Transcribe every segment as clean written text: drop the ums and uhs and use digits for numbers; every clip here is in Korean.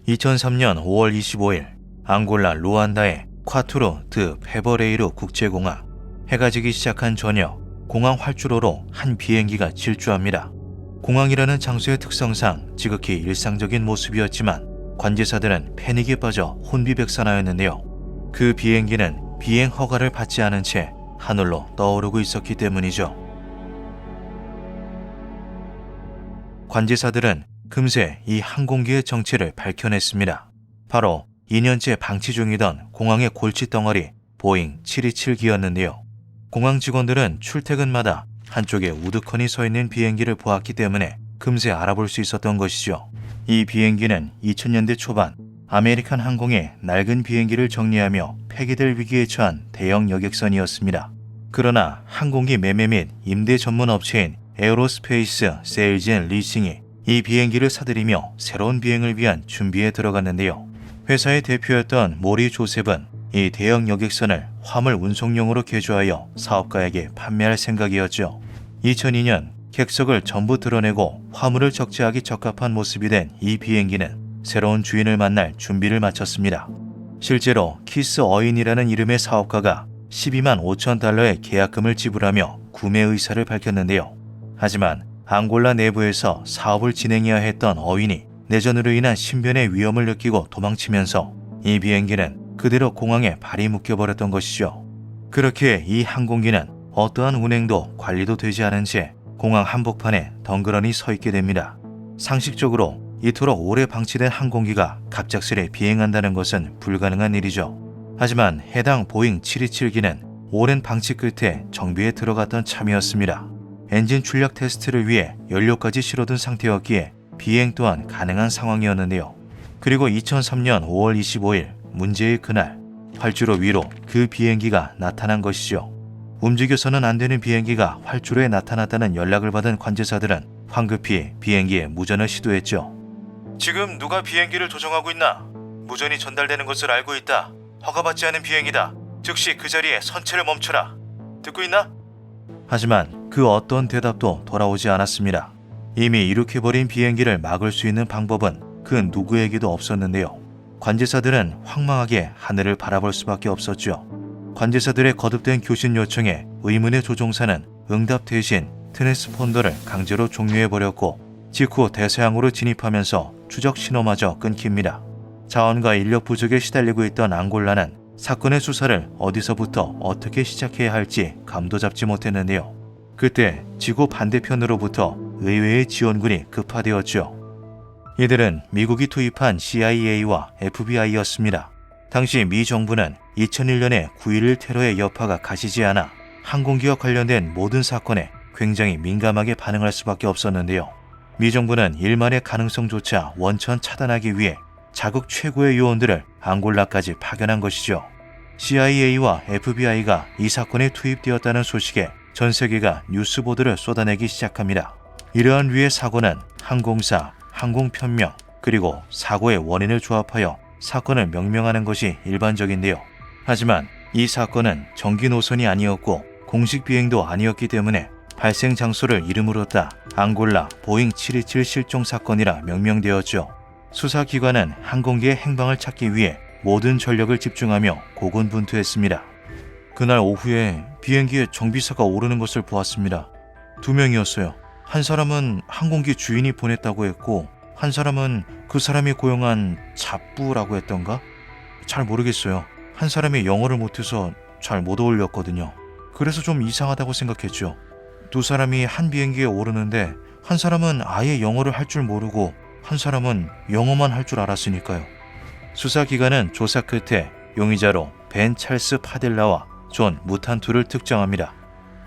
2003년 5월 25일 앙골라 루안다의 콰투로 드 페버레이루 국제공항. 해가 지기 시작한 저녁, 공항 활주로로 한 비행기가 질주합니다. 공항이라는 장소의 특성상 지극히 일상적인 모습이었지만 관제사들은 패닉에 빠져 혼비백산하였는데요. 그 비행기는 비행 허가를 받지 않은 채 하늘로 떠오르고 있었기 때문이죠. 관제사들은 금세 이 항공기의 정체를 밝혀냈습니다. 바로 2년째 방치 중이던 공항의 골칫덩어리 보잉 727기였는데요. 공항 직원들은 출퇴근마다 한쪽에 우두커니 서 있는 비행기를 보았기 때문에 금세 알아볼 수 있었던 것이죠. 이 비행기는 2000년대 초반 아메리칸 항공의 낡은 비행기를 정리하며 폐기될 위기에 처한 대형 여객선이었습니다. 그러나 항공기 매매 및 임대 전문 업체인 에어로스페이스 세일즈 앤 리싱이 이 비행기를 사들이며 새로운 비행을 위한 준비에 들어갔는데요. 회사의 대표였던 모리 조셉은 이 대형 여객선을 화물 운송용으로 개조하여 사업가에게 판매할 생각이었죠. 2002년 객석을 전부 드러내고 화물을 적재하기 적합한 모습이 된 이 비행기는 새로운 주인을 만날 준비를 마쳤습니다. 실제로 키스 어인이라는 이름의 사업가가 12만 5천 달러의 계약금을 지불하며 구매 의사를 밝혔는데요. 하지만 앙골라 내부에서 사업을 진행해야 했던 어인이 내전으로 인한 신변의 위험을 느끼고 도망치면서 이 비행기는 그대로 공항에 발이 묶여버렸던 것이죠. 그렇게 이 항공기는 어떠한 운행도 관리도 되지 않은 채 공항 한복판에 덩그러니 서 있게 됩니다. 상식적으로 이토록 오래 방치된 항공기가 갑작스레 비행한다는 것은 불가능한 일이죠. 하지만 해당 보잉 727기는 오랜 방치 끝에 정비에 들어갔던 참이었습니다. 엔진 출력 테스트를 위해 연료까지 실어둔 상태였기에 비행 또한 가능한 상황이었는데요. 그리고 2003년 5월 25일 문제의 그날, 활주로 위로 그 비행기가 나타난 것이죠. 움직여서는 안 되는 비행기가 활주로에 나타났다는 연락을 받은 관제사들은 황급히 비행기에 무전을 시도했죠. 지금 누가 비행기를 조종하고 있나? 무전이 전달되는 것을 알고 있다. 허가받지 않은 비행이다. 즉시 그 자리에 선체를 멈춰라. 듣고 있나? 하지만 그 어떤 대답도 돌아오지 않았습니다. 이미 이륙해버린 비행기를 막을 수 있는 방법은 그 누구에게도 없었는데요. 관제사들은 황망하게 하늘을 바라볼 수밖에 없었죠. 관제사들의 거듭된 교신 요청에 의문의 조종사는 응답 대신 트랜스폰더를 강제로 종료해버렸고 직후 대서양으로 진입하면서 추적 신호마저 끊깁니다. 자원과 인력 부족에 시달리고 있던 앙골라는 사건의 수사를 어디서부터 어떻게 시작해야 할지 감도 잡지 못했는데요. 그때 지구 반대편으로부터 의외의 지원군이 급파되었죠. 이들은 미국이 투입한 CIA와 FBI였습니다. 당시 미 정부는 2001년의 9.11 테러의 여파가 가시지 않아 항공기와 관련된 모든 사건에 굉장히 민감하게 반응할 수밖에 없었는데요. 미 정부는 일만의 가능성조차 원천 차단하기 위해 자국 최고의 요원들을 앙골라까지 파견한 것이죠. CIA와 FBI가 이 사건에 투입되었다는 소식에 전 세계가 뉴스 보도를 쏟아내기 시작합니다. 이러한 류의 사고는 항공사, 항공편명, 그리고 사고의 원인을 조합하여 사건을 명명하는 것이 일반적인데요. 하지만 이 사건은 정기 노선이 아니었고 공식 비행도 아니었기 때문에 발생 장소를 이름으로 따 앙골라 보잉 727 실종 사건이라 명명되었죠. 수사기관은 항공기의 행방을 찾기 위해 모든 전력을 집중하며 고군분투했습니다. 그날 오후에 비행기에 정비사가 오르는 것을 보았습니다. 2명이었어요. 한 사람은 항공기 주인이 보냈다고 했고 한 사람은 그 사람이 고용한 잡부라고 했던가? 잘 모르겠어요. 한 사람이 영어를 못해서 잘 못 어울렸거든요. 그래서 좀 이상하다고 생각했죠. 2사람이 한 비행기에 오르는데 한 사람은 아예 영어를 할 줄 모르고 한 사람은 영어만 할 줄 알았으니까요. 수사기관은 조사 끝에 용의자로 벤 찰스 파델라와 존 무탄투를 특정합니다.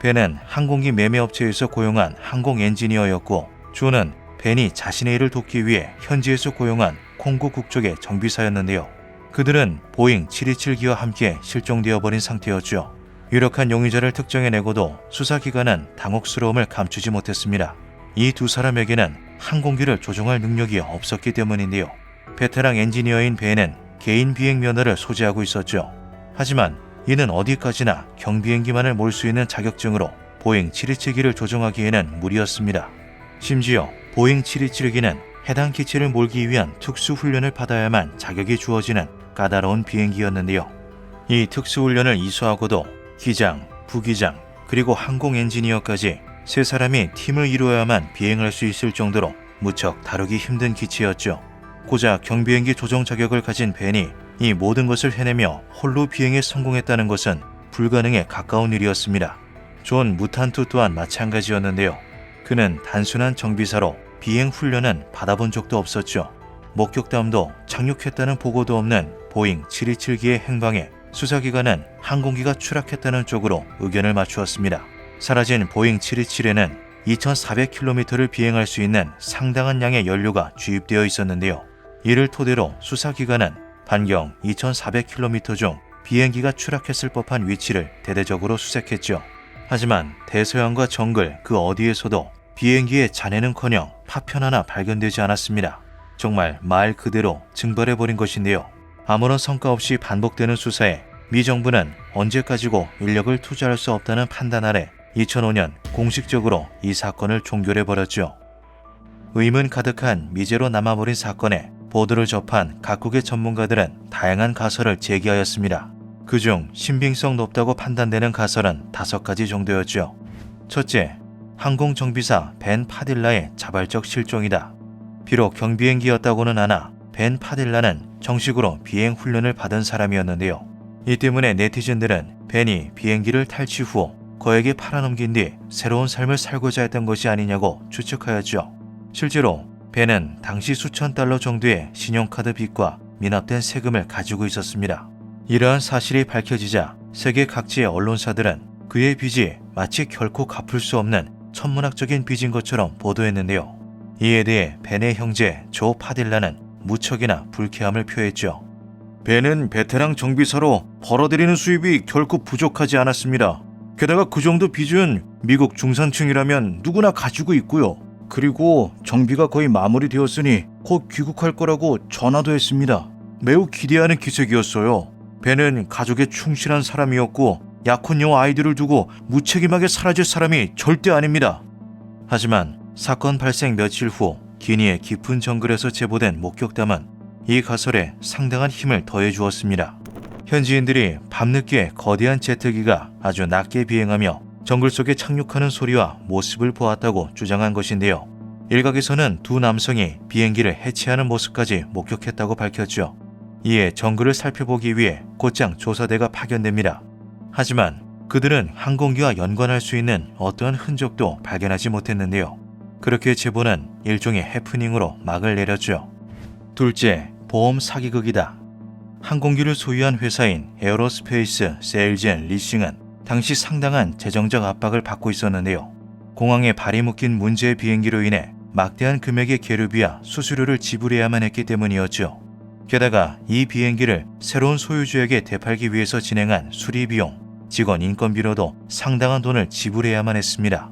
벤은 항공기 매매업체에서 고용한 항공 엔지니어였고 존은 벤이 자신의 일을 돕기 위해 현지에서 고용한 콩고 국적의 정비사였는데요. 그들은 보잉 727기와 함께 실종되어 버린 상태였죠. 유력한 용의자를 특정해내고도 수사기관은 당혹스러움을 감추지 못했습니다. 이 2사람에게는 항공기를 조종할 능력이 없었기 때문인데요. 베테랑 엔지니어인 벤은 개인 비행 면허를 소지하고 있었죠. 하지만 이는 어디까지나 경비행기만을 몰 수 있는 자격증으로 보잉 727기를 조종하기에는 무리였습니다. 심지어 보잉 727기는 해당 기체를 몰기 위한 특수 훈련을 받아야만 자격이 주어지는 까다로운 비행기였는데요. 이 특수 훈련을 이수하고도 기장, 부기장, 그리고 항공 엔지니어까지 세 사람이 팀을 이루어야만 비행할 수 있을 정도로 무척 다루기 힘든 기체였죠. 고작 경비행기 조종 자격을 가진 벤이 이 모든 것을 해내며 홀로 비행에 성공했다는 것은 불가능에 가까운 일이었습니다. 존 무탄투 또한 마찬가지였는데요. 그는 단순한 정비사로 비행 훈련은 받아본 적도 없었죠. 목격담도 착륙했다는 보고도 없는 보잉 727기의 행방에 수사기관은 항공기가 추락했다는 쪽으로 의견을 맞추었습니다. 사라진 보잉 727에는 2,400km를 비행할 수 있는 상당한 양의 연료가 주입되어 있었는데요. 이를 토대로 수사기관은 반경 2,400km 중 비행기가 추락했을 법한 위치를 대대적으로 수색했죠. 하지만 대서양과 정글 그 어디에서도 비행기의 잔해는커녕 파편 하나 발견되지 않았습니다. 정말 말 그대로 증발해버린 것인데요. 아무런 성과 없이 반복되는 수사에 미 정부는 언제까지고 인력을 투자할 수 없다는 판단 아래 2005년 공식적으로 이 사건을 종결해버렸죠. 의문 가득한 미제로 남아버린 사건에 보도를 접한 각국의 전문가들은 다양한 가설을 제기하였습니다. 그중 신빙성 높다고 판단되는 가설은 5가지 정도였죠. 첫째, 항공정비사 벤 파딜라의 자발적 실종이다. 비록 경비행기였다고는 하나 벤 파딜라는 정식으로 비행 훈련을 받은 사람이었는데요. 이 때문에 네티즌들은 벤이 비행기를 탈취 후 거액에 팔아넘긴 뒤 새로운 삶을 살고자 했던 것이 아니냐고 추측하였죠. 실제로 벤은 당시 수천 달러 정도의 신용카드 빚과 미납된 세금을 가지고 있었습니다. 이러한 사실이 밝혀지자 세계 각지의 언론사들은 그의 빚이 마치 결코 갚을 수 없는 천문학적인 빚인 것처럼 보도했는데요. 이에 대해 벤의 형제 조 파딜라는 무척이나 불쾌함을 표했죠. 벤은 베테랑 정비사로 벌어들이는 수입이 결코 부족하지 않았습니다. 게다가 그 정도 빚은 미국 중산층이라면 누구나 가지고 있고요. 그리고 정비가 거의 마무리되었으니 곧 귀국할 거라고 전화도 했습니다. 매우 기대하는 기색이었어요. 벤은 가족에 충실한 사람이었고 약혼녀 아이들을 두고 무책임하게 사라질 사람이 절대 아닙니다. 하지만 사건 발생 며칠 후 기니의 깊은 정글에서 제보된 목격담은 이 가설에 상당한 힘을 더해 주었습니다. 현지인들이 밤늦게 거대한 제트기가 아주 낮게 비행하며 정글 속에 착륙하는 소리와 모습을 보았다고 주장한 것인데요. 일각에서는 두 남성이 비행기를 해체하는 모습까지 목격했다고 밝혔죠. 이에 정글을 살펴보기 위해 곧장 조사대가 파견됩니다. 하지만 그들은 항공기와 연관할 수 있는 어떠한 흔적도 발견하지 못했는데요. 그렇게 제보는 일종의 해프닝으로 막을 내렸죠. 둘째, 보험 사기극이다. 항공기를 소유한 회사인 에어로스페이스 세일즈 앤 리싱은 당시 상당한 재정적 압박을 받고 있었는데요. 공항에 발이 묶인 문제의 비행기로 인해 막대한 금액의 계류비와 수수료를 지불해야만 했기 때문이었죠. 게다가 이 비행기를 새로운 소유주에게 되팔기 위해서 진행한 수리비용, 직원 인건비로도 상당한 돈을 지불해야만 했습니다.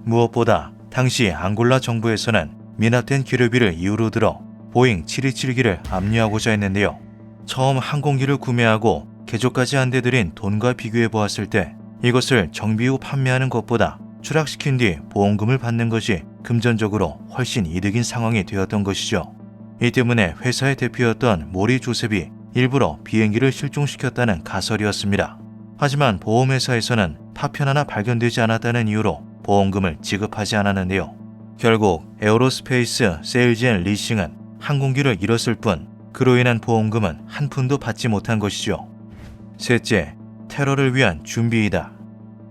무엇보다 당시 앙골라 정부에서는 미납된 계류비를 이유로 들어 보잉 727기를 압류하고자 했는데요. 처음 항공기를 구매하고 개조까지 한 데 들인 돈과 비교해 보았을 때 이것을 정비 후 판매하는 것보다 추락시킨 뒤 보험금을 받는 것이 금전적으로 훨씬 이득인 상황이 되었던 것이죠. 이 때문에 회사의 대표였던 모리 조셉이 일부러 비행기를 실종시켰다는 가설이었습니다. 하지만 보험회사에서는 파편 하나 발견되지 않았다는 이유로 보험금을 지급하지 않았는데요. 결국 에어로스페이스 세일즈 앤 리싱은 항공기를 잃었을 뿐 그로 인한 보험금은 한 푼도 받지 못한 것이죠. 셋째, 테러를 위한 준비이다.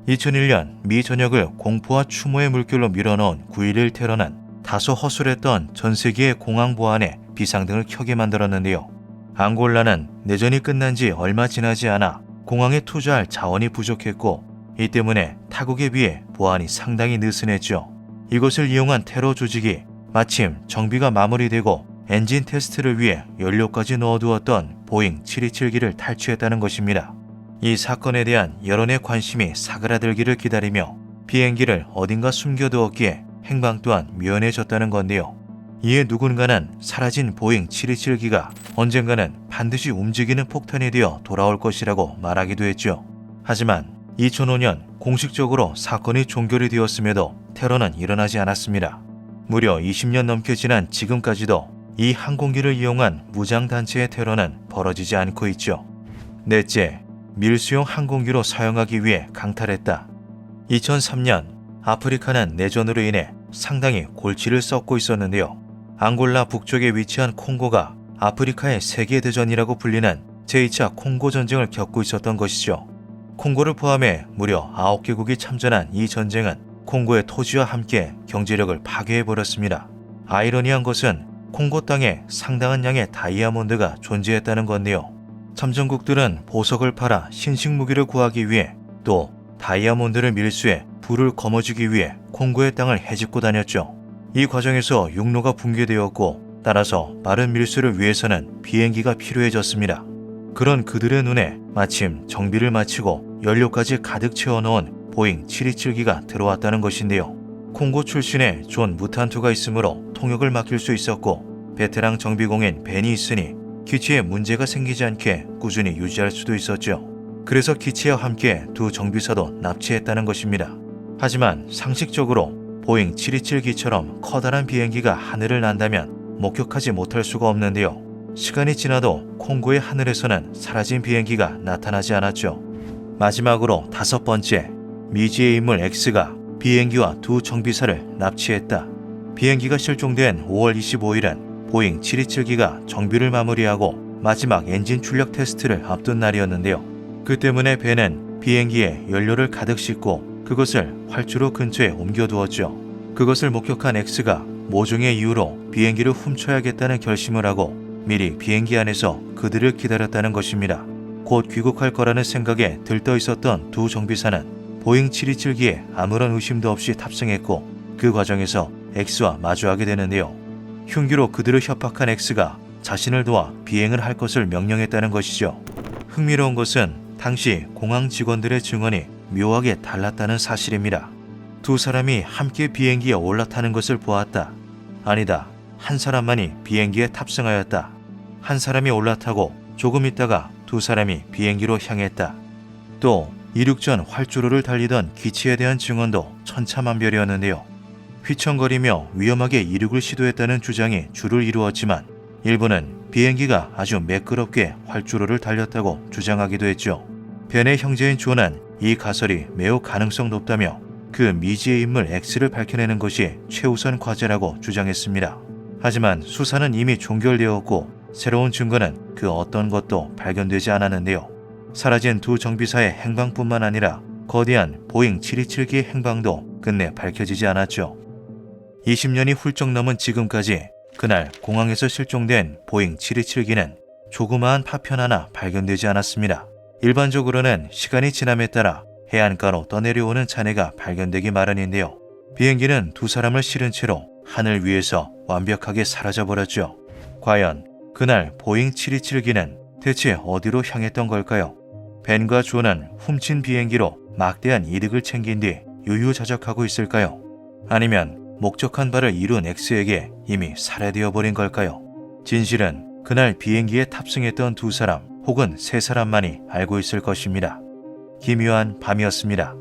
2001년 미 전역을 공포와 추모의 물결로 밀어넣은 9.11 테러는 다소 허술했던 전 세계의 공항 보안에 비상등을 켜게 만들었는데요. 앙골라는 내전이 끝난 지 얼마 지나지 않아 공항에 투자할 자원이 부족했고 이 때문에 타국에 비해 보안이 상당히 느슨했죠. 이것을 이용한 테러 조직이 마침 정비가 마무리되고 엔진 테스트를 위해 연료까지 넣어두었던 보잉 727기를 탈취했다는 것입니다. 이 사건에 대한 여론의 관심이 사그라들기를 기다리며 비행기를 어딘가 숨겨두었기에 행방 또한 묘연해졌다는 건데요. 이에 누군가는 사라진 보잉 727기가 언젠가는 반드시 움직이는 폭탄이 되어 돌아올 것이라고 말하기도 했죠. 하지만 2005년 공식적으로 사건이 종결이 되었음에도 테러는 일어나지 않았습니다. 무려 20년 넘게 지난 지금까지도 이 항공기를 이용한 무장단체의 테러는 벌어지지 않고 있죠. 넷째, 밀수용 항공기로 사용하기 위해 강탈했다. 2003년 아프리카는 내전으로 인해 상당히 골치를 썩고 있었는데요. 앙골라 북쪽에 위치한 콩고가 아프리카의 세계대전이라고 불리는 제2차 콩고 전쟁을 겪고 있었던 것이죠. 콩고를 포함해 무려 9개국이 참전한 이 전쟁은 콩고의 토지와 함께 경제력을 파괴해버렸습니다. 아이러니한 것은 콩고 땅에 상당한 양의 다이아몬드가 존재했다는 건데요. 참전국들은 보석을 팔아 신식 무기를 구하기 위해 또 다이아몬드를 밀수해 부를 거머쥐기 위해 콩고의 땅을 헤집고 다녔죠. 이 과정에서 육로가 붕괴되었고 따라서 빠른 밀수를 위해서는 비행기가 필요해졌습니다. 그런 그들의 눈에 마침 정비를 마치고 연료까지 가득 채워놓은 보잉 727기가 들어왔다는 것인데요. 콩고 출신의 존 무탄투가 있으므로 통역을 맡길 수 있었고 베테랑 정비공인 벤이 있으니 기치에 문제가 생기지 않게 꾸준히 유지할 수도 있었죠. 그래서 기치와 함께 두 정비사도 납치했다는 것입니다. 하지만 상식적으로 보잉 727기처럼 커다란 비행기가 하늘을 난다면 목격하지 못할 수가 없는데요. 시간이 지나도 콩고의 하늘에서는 사라진 비행기가 나타나지 않았죠. 마지막으로 5번째, 미지의 인물 X가 비행기와 두 정비사를 납치했다. 비행기가 실종된 5월 25일은 보잉 727기가 정비를 마무리하고 마지막 엔진 출력 테스트를 앞둔 날이었는데요. 그 때문에 벤은 비행기에 연료를 가득 싣고 그것을 활주로 근처에 옮겨두었죠. 그것을 목격한 X가 모종의 이유로 비행기를 훔쳐야겠다는 결심을 하고 미리 비행기 안에서 그들을 기다렸다는 것입니다. 곧 귀국할 거라는 생각에 들떠 있었던 두 정비사는 보잉 727기에 아무런 의심도 없이 탑승했고 그 과정에서 X와 마주하게 되는데요. 흉기로 그들을 협박한 X가 자신을 도와 비행을 할 것을 명령했다는 것이죠. 흥미로운 것은 당시 공항 직원들의 증언이 묘하게 달랐다는 사실입니다. 두 사람이 함께 비행기에 올라타는 것을 보았다. 아니다. 한 사람만이 비행기에 탑승하였다. 한 사람이 올라타고 조금 있다가 두 사람이 비행기로 향했다. 또 이륙 전 활주로를 달리던 기치에 대한 증언도 천차만별이었는데요. 휘청거리며 위험하게 이륙을 시도했다는 주장이 주를 이루었지만 일부는 비행기가 아주 매끄럽게 활주로를 달렸다고 주장하기도 했죠. 벤의 형제인 존은 이 가설이 매우 가능성 높다며 그 미지의 인물 X를 밝혀내는 것이 최우선 과제라고 주장했습니다. 하지만 수사는 이미 종결되었고 새로운 증거는 그 어떤 것도 발견되지 않았는데요. 사라진 두 정비사의 행방뿐만 아니라 거대한 보잉 727기의 행방도 끝내 밝혀지지 않았죠. 20년이 훌쩍 넘은 지금까지 그날 공항에서 실종된 보잉 727기는 조그마한 파편 하나 발견되지 않았습니다. 일반적으로는 시간이 지남에 따라 해안가로 떠내려오는 잔해가 발견되기 마련인데요. 비행기는 두 사람을 실은 채로 하늘 위에서 완벽하게 사라져버렸죠. 과연 그날 보잉 727기는 대체 어디로 향했던 걸까요? 벤과 존은 훔친 비행기로 막대한 이득을 챙긴 뒤 유유자적하고 있을까요? 아니면 목적한 바를 이룬 X에게 이미 살해되어 버린 걸까요? 진실은 그날 비행기에 탑승했던 두 사람 혹은 세 사람만이 알고 있을 것입니다. 기묘한 밤이었습니다.